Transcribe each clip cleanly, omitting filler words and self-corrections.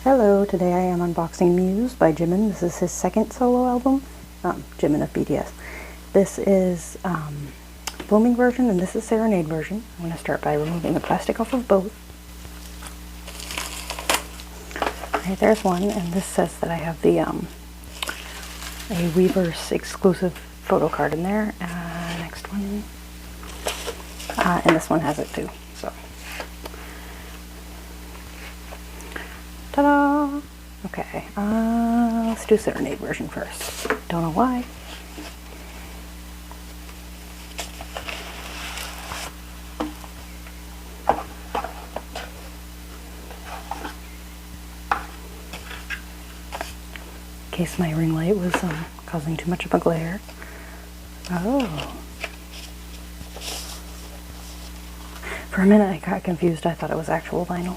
Hello, today I am unboxing Muse by Jimin. This is his second solo album, Jimin of BTS. This is Blooming version and this is Serenade version. I'm going to start by removing the plastic off of both. Alright, there's one, and this says that I have the a Weverse exclusive photo card in there. Next one. And this one has it too, so. Ta-da! Okay, let's do Serenade version first. Don't know why. In case my ring light was causing too much of a glare. Oh. For a minute I got confused. I thought it was actual vinyl.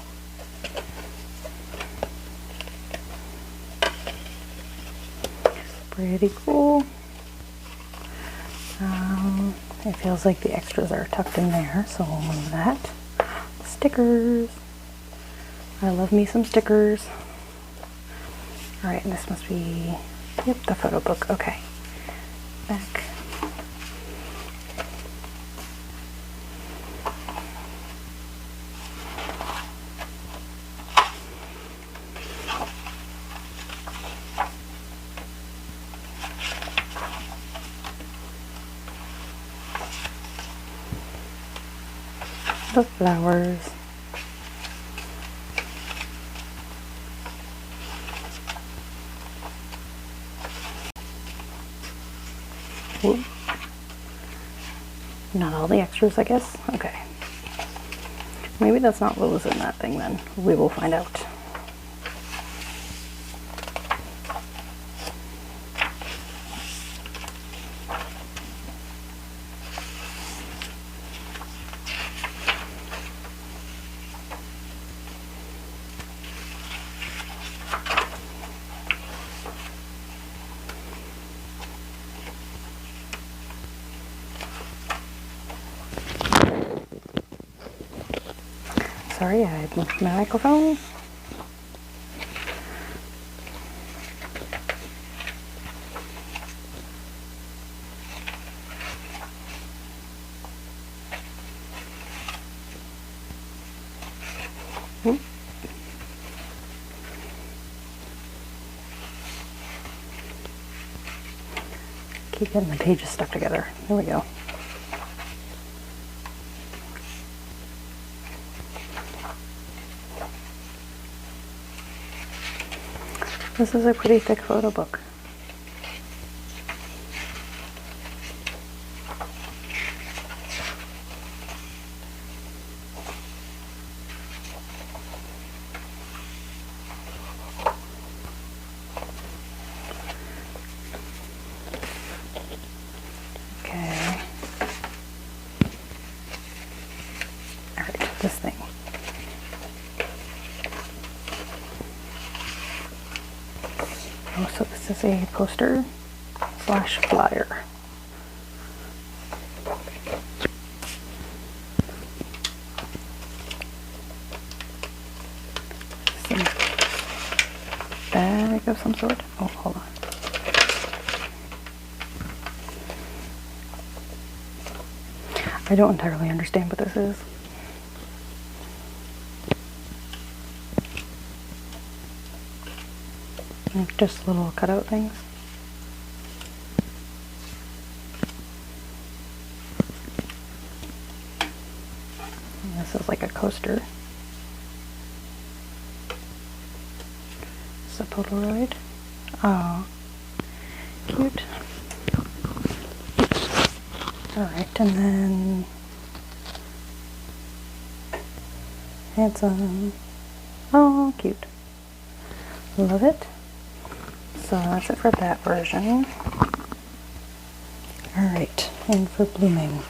Pretty cool. It feels like the extras are tucked in there, so we'll move that. Stickers. I love me some stickers. Alright, and this must be, yep, the photo book. Okay. Back. The flowers. Ooh. Not all the extras, I guess. Okay. Maybe that's not what was in that thing then. We will find out. Sorry, I moved my microphone. Keep getting the pages stuck together. There we go. This is a pretty thick photo book. Okay. Alright, this thing. Oh, so this is a poster slash flyer. Some bag of some sort. Oh, hold on. I don't entirely understand what this is. Like just little cutout things. And this is like a coaster. It's a Polaroid. Oh, cute. Alright, and then handsome. Oh, cute. Love it. So that's it for that version. Alright, and for Blooming.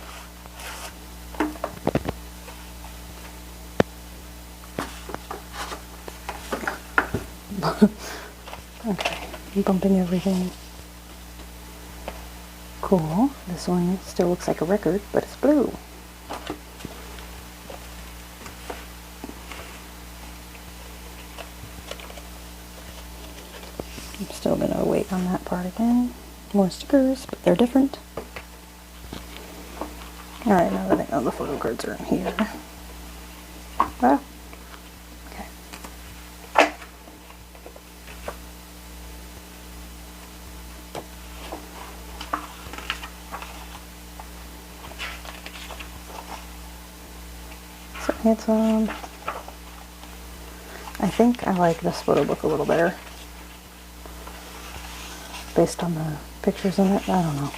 Okay, I'm bumping everything. Cool. This one still looks like a record, but it's blue. I'm still gonna wait on that part again. More stickers, but they're different. Alright, now that I know the photo cards are in here. Ah, okay. So handsome. I think I like this photo book a little better. Based on the pictures in it, I don't know.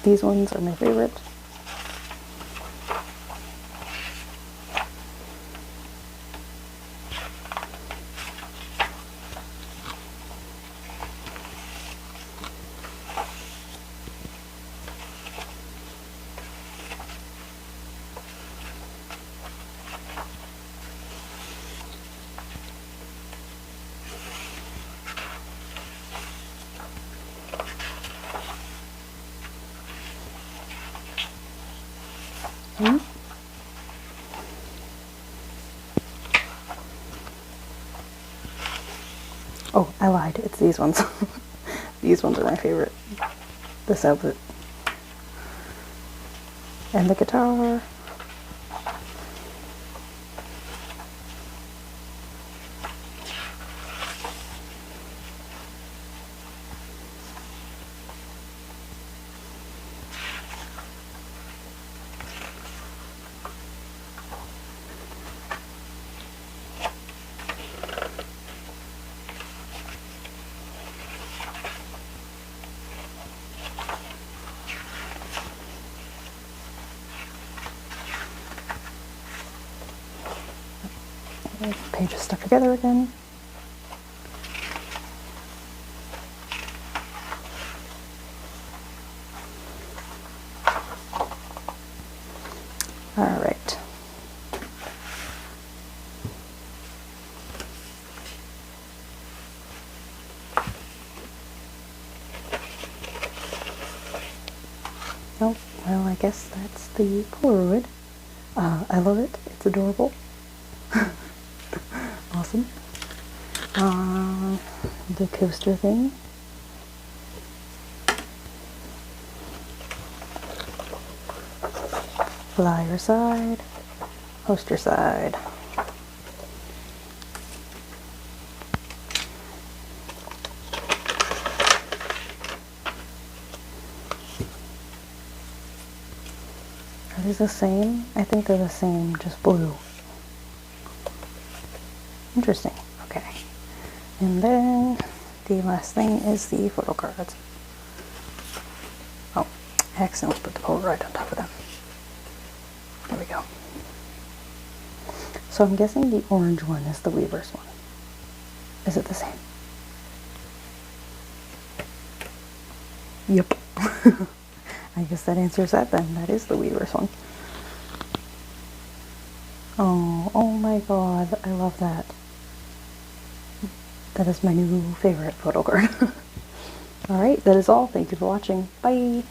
These ones are my favorite. Hmm? Oh, I lied. It's these ones. These ones are my favorite. This outfit. And the guitar. Pages stuck together again. All right. Oh, well, I guess that's the Polaroid. I love it. It's adorable. Awesome. The coaster thing. Flyer side. Poster side. Are these the same? I think they're the same, just blue. Interesting. Okay. And then the last thing is the photo cards. Oh, I accidentally put the Polaroid on top of them. There we go. So I'm guessing the orange one is the Weavers one. Is it the same? Yep. I guess that answers that then. That is the Weavers one. Oh my god, I love that. That is my new favorite photo card. Alright, that is all. Thank you for watching. Bye!